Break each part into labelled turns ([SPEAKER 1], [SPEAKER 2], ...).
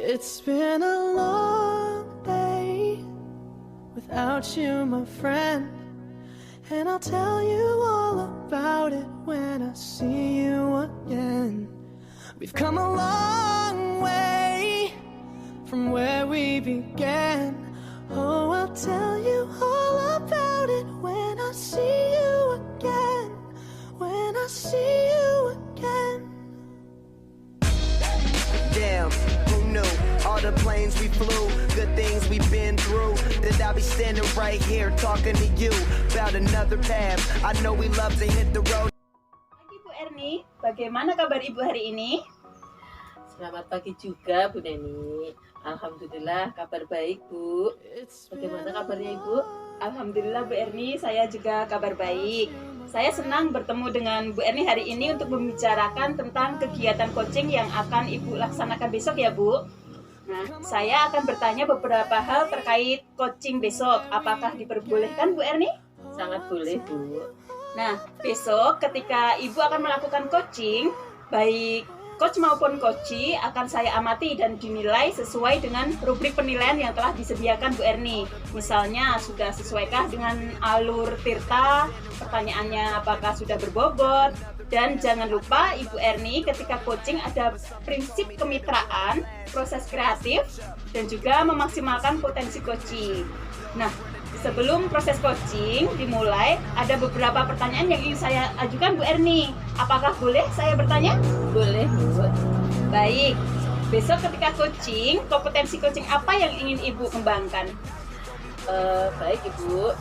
[SPEAKER 1] It's been a long day without you, my friend, and I'll tell you all about it when I see you again. We've come a long way from where we began. Oh, I'll tell you all about it when I see you again. When I see you again.
[SPEAKER 2] Damn, who knew? All the planes we flew, good things we've been through. That I'll be standing right here talking to you about another path. I know we love to hit the road.
[SPEAKER 3] Pagi Bu Erni, bagaimana kabar Ibu hari ini?
[SPEAKER 4] Selamat pagi juga Bu Neni. Alhamdulillah kabar baik Bu. Bagaimana kabarnya Ibu?
[SPEAKER 3] Alhamdulillah Bu Erni, saya juga kabar baik. Saya senang bertemu dengan Bu Erni hari ini untuk membicarakan tentang kegiatan coaching yang akan Ibu laksanakan besok ya Bu. Nah, saya akan bertanya beberapa hal terkait coaching besok. Apakah diperbolehkan Bu Erni?
[SPEAKER 4] Sangat boleh Bu.
[SPEAKER 3] Nah, besok ketika Ibu akan melakukan coaching, baik coach maupun coachee akan saya amati dan dinilai sesuai dengan rubrik penilaian yang telah disediakan Bu Erni. Misalnya, sudah sesuaikah dengan alur Tirta, pertanyaannya apakah sudah berbobot, dan jangan lupa Ibu Erni ketika coaching ada prinsip kemitraan, proses kreatif, dan juga memaksimalkan potensi coaching. Nah, sebelum proses coaching dimulai, ada beberapa pertanyaan yang ingin saya ajukan Bu Erni. Apakah boleh saya bertanya?
[SPEAKER 4] Boleh Bu.
[SPEAKER 3] Baik, besok ketika coaching, kompetensi coaching apa yang ingin Ibu kembangkan?
[SPEAKER 4] Baik Ibu.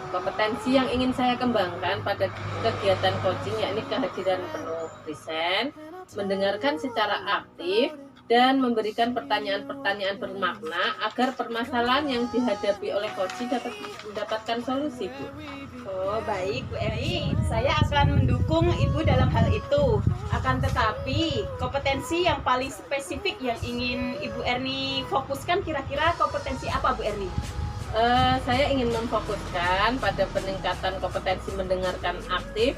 [SPEAKER 4] Kompetensi yang ingin saya kembangkan pada kegiatan coaching yakni kehadiran penuh present, mendengarkan secara aktif, dan memberikan pertanyaan-pertanyaan bermakna agar permasalahan yang dihadapi oleh coaching dapat mendapatkan solusi Bu.
[SPEAKER 3] Oh baik Bu Erni, saya akan mendukung Ibu dalam hal itu. Akan tetapi kompetensi yang paling spesifik yang ingin Ibu Erni fokuskan kira-kira kompetensi apa Bu Erni?
[SPEAKER 4] Saya ingin memfokuskan pada peningkatan kompetensi mendengarkan aktif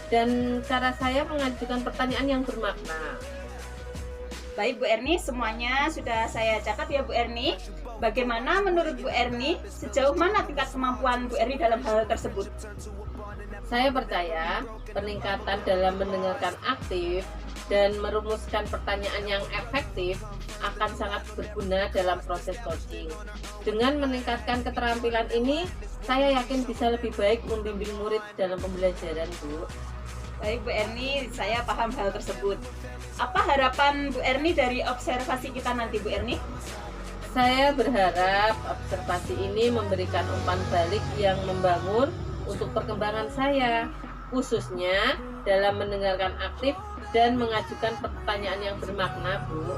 [SPEAKER 4] dan cara saya mengajukan pertanyaan yang bermakna.
[SPEAKER 3] Baik Bu Erni, semuanya sudah saya catat ya Bu Erni. Bagaimana menurut Bu Erni, sejauh mana tingkat kemampuan Bu Erni dalam hal tersebut?
[SPEAKER 4] Saya percaya peningkatan dalam mendengarkan aktif dan merumuskan pertanyaan yang efektif akan sangat berguna dalam proses coaching. Dengan meningkatkan keterampilan ini, saya yakin bisa lebih baik membimbing murid dalam pembelajaran Bu.
[SPEAKER 3] Baik Bu Erni, saya paham hal tersebut. Apa harapan Bu Erni dari observasi kita nanti Bu Erni?
[SPEAKER 4] Saya berharap observasi ini memberikan umpan balik yang membangun untuk perkembangan saya, khususnya dalam mendengarkan aktif dan mengajukan pertanyaan yang bermakna Bu.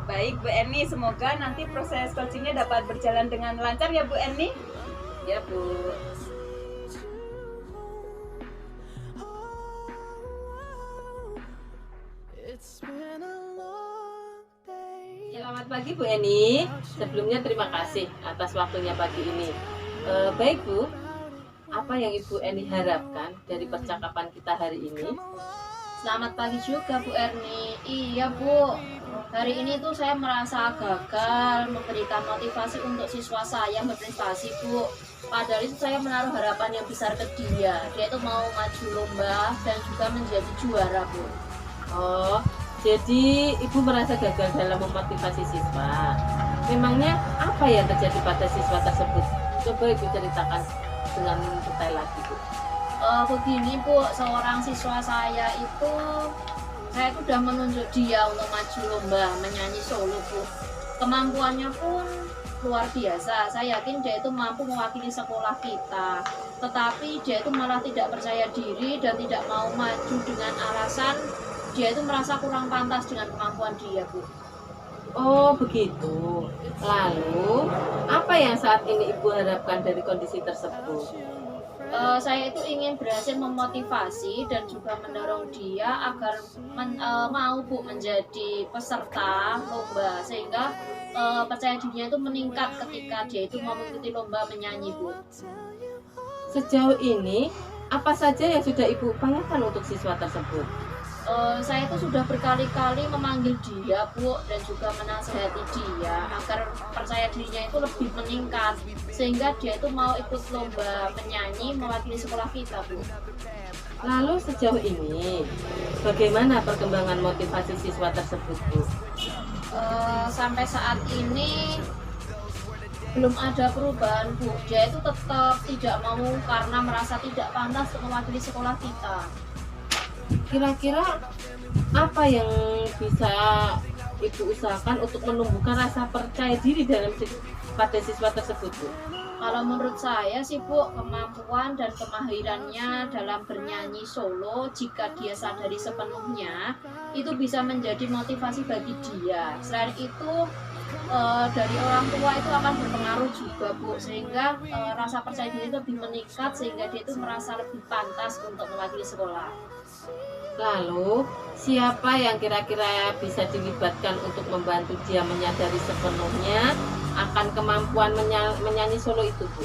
[SPEAKER 3] Baik Bu Erni, semoga nanti proses coachingnya dapat berjalan dengan lancar ya Bu Erni.
[SPEAKER 4] Ya Bu. Selamat pagi Bu Eni. Sebelumnya terima kasih atas waktunya pagi ini. Baik Bu, apa yang Ibu Eni harapkan dari percakapan kita hari ini?
[SPEAKER 5] Selamat pagi juga Bu Erni. Iya Bu, hari ini tuh saya merasa gagal memberikan motivasi untuk siswa saya berprestasi Bu. Padahal itu saya menaruh harapan yang besar ke dia. Dia itu mau maju lomba dan juga menjadi juara Bu.
[SPEAKER 4] Oh, jadi Ibu merasa gagal dalam memotivasi siswa. Memangnya apa yang terjadi pada siswa tersebut? Coba Ibu ceritakan dengan detail lagi Bu.
[SPEAKER 5] Begini Bu, seorang siswa saya itu udah menunjuk dia untuk maju lomba menyanyi solo Bu. Kemampuannya pun luar biasa. Saya yakin dia itu mampu mewakili sekolah kita. Tetapi dia itu malah tidak percaya diri dan tidak mau maju dengan alasan dia itu merasa kurang pantas dengan kemampuan dia Bu.
[SPEAKER 4] Oh begitu. Lalu apa yang saat ini Ibu harapkan dari kondisi tersebut?
[SPEAKER 5] Saya itu ingin berhasil memotivasi dan juga mendorong dia agar mau Bu menjadi peserta lomba sehingga percaya dirinya itu meningkat ketika dia itu mau mengikuti lomba menyanyi Bu.
[SPEAKER 4] Sejauh ini apa saja yang sudah Ibu upayakan untuk siswa tersebut?
[SPEAKER 5] Saya itu sudah berkali-kali memanggil dia, Bu, dan juga menasehati dia agar percaya dirinya itu lebih meningkat, sehingga dia itu mau ikut lomba menyanyi mewakili sekolah kita, Bu.
[SPEAKER 4] Lalu sejauh ini, bagaimana perkembangan motivasi siswa tersebut, Bu?
[SPEAKER 5] Sampai saat ini belum ada perubahan, Bu. Dia itu tetap tidak mau karena merasa tidak pantas untuk mewakili sekolah kita.
[SPEAKER 4] Kira-kira apa yang bisa Ibu usahakan untuk menumbuhkan rasa percaya diri pada siswa tersebut, Bu?
[SPEAKER 5] Kalau menurut saya sih, Bu, kemampuan dan kemahirannya dalam bernyanyi solo, jika dia sadari sepenuhnya, itu bisa menjadi motivasi bagi dia. Selain itu, dari orang tua itu akan berpengaruh juga, Bu, sehingga rasa percaya diri lebih meningkat, sehingga dia itu merasa lebih pantas untuk mewakili sekolah.
[SPEAKER 4] Lalu, siapa yang kira-kira bisa dilibatkan untuk membantu dia menyadari sepenuhnya akan kemampuan menyanyi solo itu, Bu?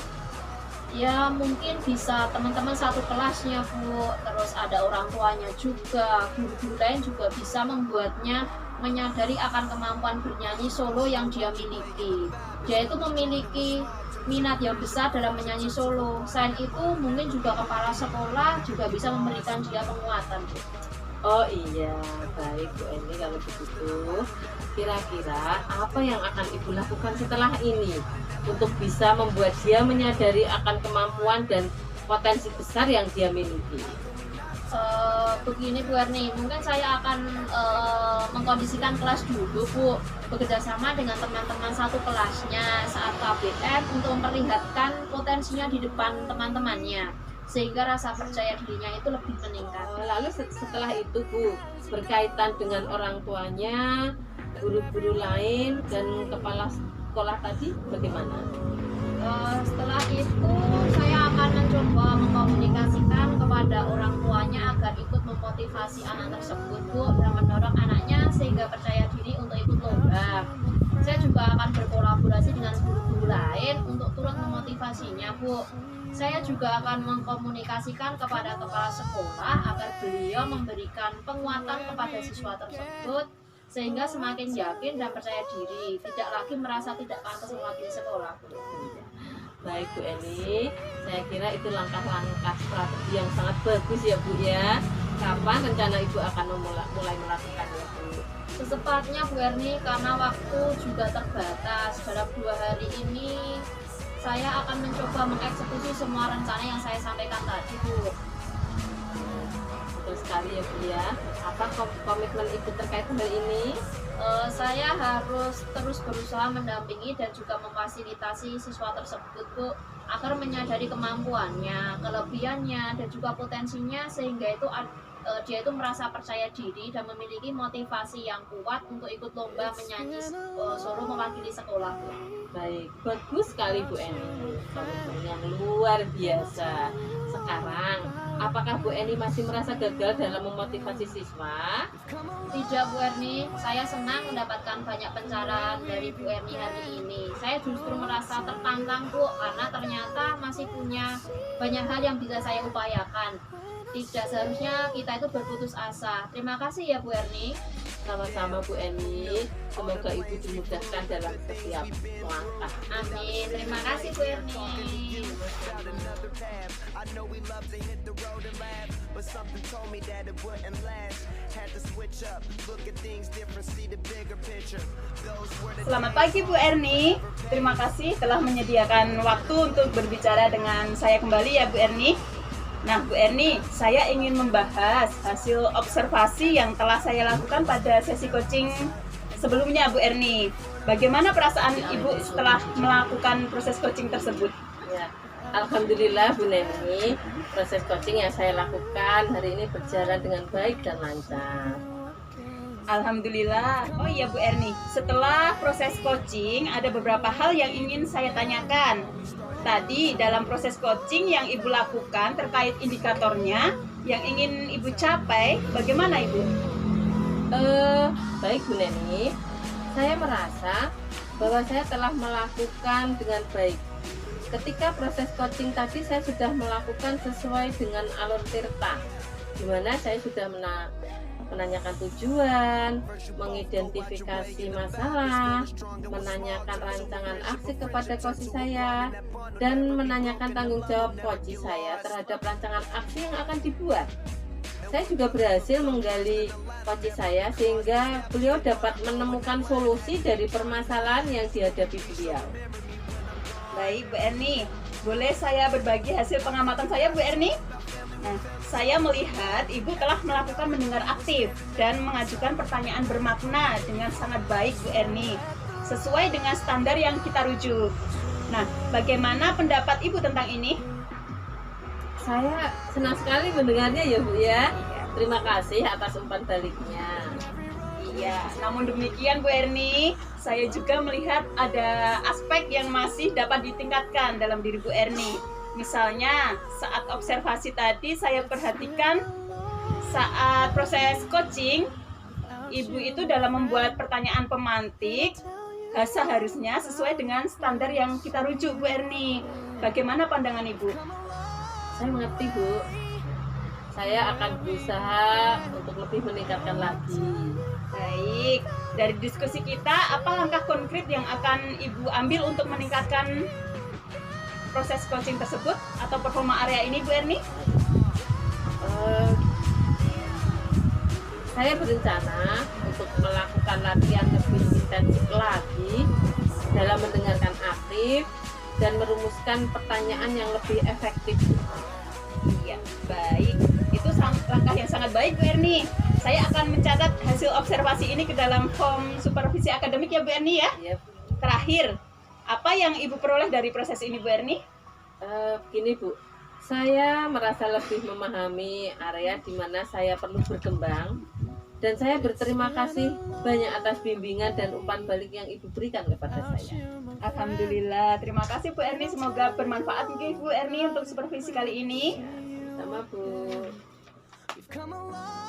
[SPEAKER 5] Ya, mungkin bisa teman-teman satu kelasnya, Bu. Terus ada orang tuanya juga, guru-guru lain juga bisa membuatnya menyadari akan kemampuan bernyanyi solo yang dia miliki. Dia itu memiliki minat yang besar dalam menyanyi solo. Selain itu, mungkin juga kepala sekolah juga bisa memberikan dia penguatan, Bu.
[SPEAKER 4] Oh iya, baik Bu Eni, kalau begitu kira-kira apa yang akan Ibu lakukan setelah ini untuk bisa membuat dia menyadari akan kemampuan dan potensi besar yang dia miliki?
[SPEAKER 5] Begini Bu Erni, mungkin saya akan mengkondisikan kelas dulu, Bu, bekerjasama dengan teman-teman satu kelasnya saat KBM untuk memperlihatkan potensinya di depan teman-temannya, sehingga rasa percaya dirinya itu lebih meningkat.
[SPEAKER 4] Lalu setelah itu, Bu, berkaitan dengan orang tuanya, guru-guru lain, dan kepala sekolah tadi bagaimana?
[SPEAKER 5] Setelah itu saya akan mencoba mengkomunikasikan kepada orang tuanya agar ikut memotivasi anak tersebut, Bu, dan mendorong anaknya sehingga percaya diri untuk ikut lomba. Saya juga akan berkolaborasi dengan guru-guru lain untuk turut memotivasinya, Bu. Saya juga akan mengkomunikasikan kepada kepala sekolah agar beliau memberikan penguatan kepada siswa tersebut sehingga semakin yakin dan percaya diri, tidak lagi merasa tidak pantas mewakili sekolah.
[SPEAKER 4] Baik Bu Eni, saya kira itu langkah-langkah strategi yang sangat bagus ya Bu ya. Kapan rencana Ibu akan mulai melakukannya, Bu?
[SPEAKER 5] Secepatnya Bu Erni, karena waktu juga terbatas. Dalam 2 hari ini saya akan mencoba mengeksekusi semua rencana yang saya sampaikan tadi, Bu.
[SPEAKER 4] Betul sekali ya Bu ya. Apa komitmen Ibu terkait hal ini?
[SPEAKER 5] Saya harus terus berusaha mendampingi dan juga memfasilitasi siswa tersebut, Bu, agar menyadari kemampuannya, kelebihannya, dan juga potensinya, sehingga itu dia itu merasa percaya diri dan memiliki motivasi yang kuat untuk ikut lomba menyanyi solo mewakili sekolah, Bu.
[SPEAKER 4] Baik, bagus sekali Bu Eni. Komitmen yang luar biasa. Sekarang, apakah Bu Eni masih merasa gagal dalam memotivasi siswa?
[SPEAKER 5] Tidak Bu Erni, saya senang mendapatkan banyak pencerahan dari Bu Erni hari ini. Saya justru merasa tertantang, Bu, karena ternyata masih punya banyak hal yang bisa saya upayakan. Tidak seharusnya kita itu berputus asa. Terima kasih ya Bu Erni.
[SPEAKER 4] Sama-sama Bu Eni, semoga Ibu dimudahkan dalam setiap langkah.
[SPEAKER 5] Amin. Terima kasih Bu Erni.
[SPEAKER 3] Selamat pagi Bu Erni. Terima kasih telah menyediakan waktu untuk berbicara dengan saya kembali ya Bu Erni. Nah Bu Erni, saya ingin membahas hasil observasi yang telah saya lakukan pada sesi coaching sebelumnya Bu Erni. Bagaimana perasaan Ibu setelah melakukan proses coaching tersebut?
[SPEAKER 4] Ya, Alhamdulillah Bu Neni, proses coaching yang saya lakukan hari ini berjalan dengan baik dan lancar.
[SPEAKER 3] Alhamdulillah. Oh iya Bu Erni, setelah proses coaching ada beberapa hal yang ingin saya tanyakan. Tadi dalam proses coaching yang Ibu lakukan terkait indikatornya yang ingin Ibu capai, bagaimana Ibu?
[SPEAKER 4] Baik Bu Neni, saya merasa bahwa saya telah melakukan dengan baik. Ketika proses coaching tadi saya sudah melakukan sesuai dengan alur tirta, di mana saya sudah menanyakan tujuan, mengidentifikasi masalah, menanyakan rancangan aksi kepada coach saya, dan menanyakan tanggung jawab coach saya terhadap rancangan aksi yang akan dibuat. Saya juga berhasil menggali coach saya sehingga beliau dapat menemukan solusi dari permasalahan yang dihadapi beliau.
[SPEAKER 3] Baik Bu Erni, boleh saya berbagi hasil pengamatan saya Bu Erni? Nah, saya melihat Ibu telah melakukan mendengar aktif dan mengajukan pertanyaan bermakna dengan sangat baik Bu Erni, sesuai dengan standar yang kita rujuk. Nah, bagaimana pendapat Ibu tentang ini?
[SPEAKER 4] Saya senang sekali mendengarnya ya Bu ya. Terima kasih atas umpan baliknya.
[SPEAKER 3] Iya, namun demikian Bu Erni, saya juga melihat ada aspek yang masih dapat ditingkatkan dalam diri Bu Erni. Misalnya, saat observasi tadi saya perhatikan saat proses coaching, Ibu itu dalam membuat pertanyaan pemantik seharusnya sesuai dengan standar yang kita rujuk Bu Erni. Bagaimana pandangan Ibu?
[SPEAKER 4] Saya mengerti Bu. Saya akan berusaha untuk lebih meningkatkan lagi.
[SPEAKER 3] Baik, dari diskusi kita, apa langkah konkret yang akan Ibu ambil untuk meningkatkan proses coaching tersebut atau performa area ini Bu Erni?
[SPEAKER 4] Saya berencana untuk melakukan latihan lebih intensif lagi dalam mendengarkan aktif dan merumuskan pertanyaan yang lebih efektif.
[SPEAKER 3] Iya, baik. Itu langkah yang sangat baik Bu Erni. Saya akan mencatat hasil observasi ini ke dalam form supervisi akademik ya Bu Erni ya.
[SPEAKER 4] Ya,
[SPEAKER 3] Terakhir, apa yang Ibu peroleh dari proses ini Bu Erni?
[SPEAKER 4] Begini Bu, saya merasa lebih memahami area di mana saya perlu berkembang dan saya berterima kasih banyak atas bimbingan dan umpan balik yang Ibu berikan kepada saya.
[SPEAKER 3] Alhamdulillah, terima kasih Bu Erni. Semoga bermanfaat mungkin Bu Erni untuk supervisi kali ini.
[SPEAKER 4] Sama Bu.
[SPEAKER 1] You've come a long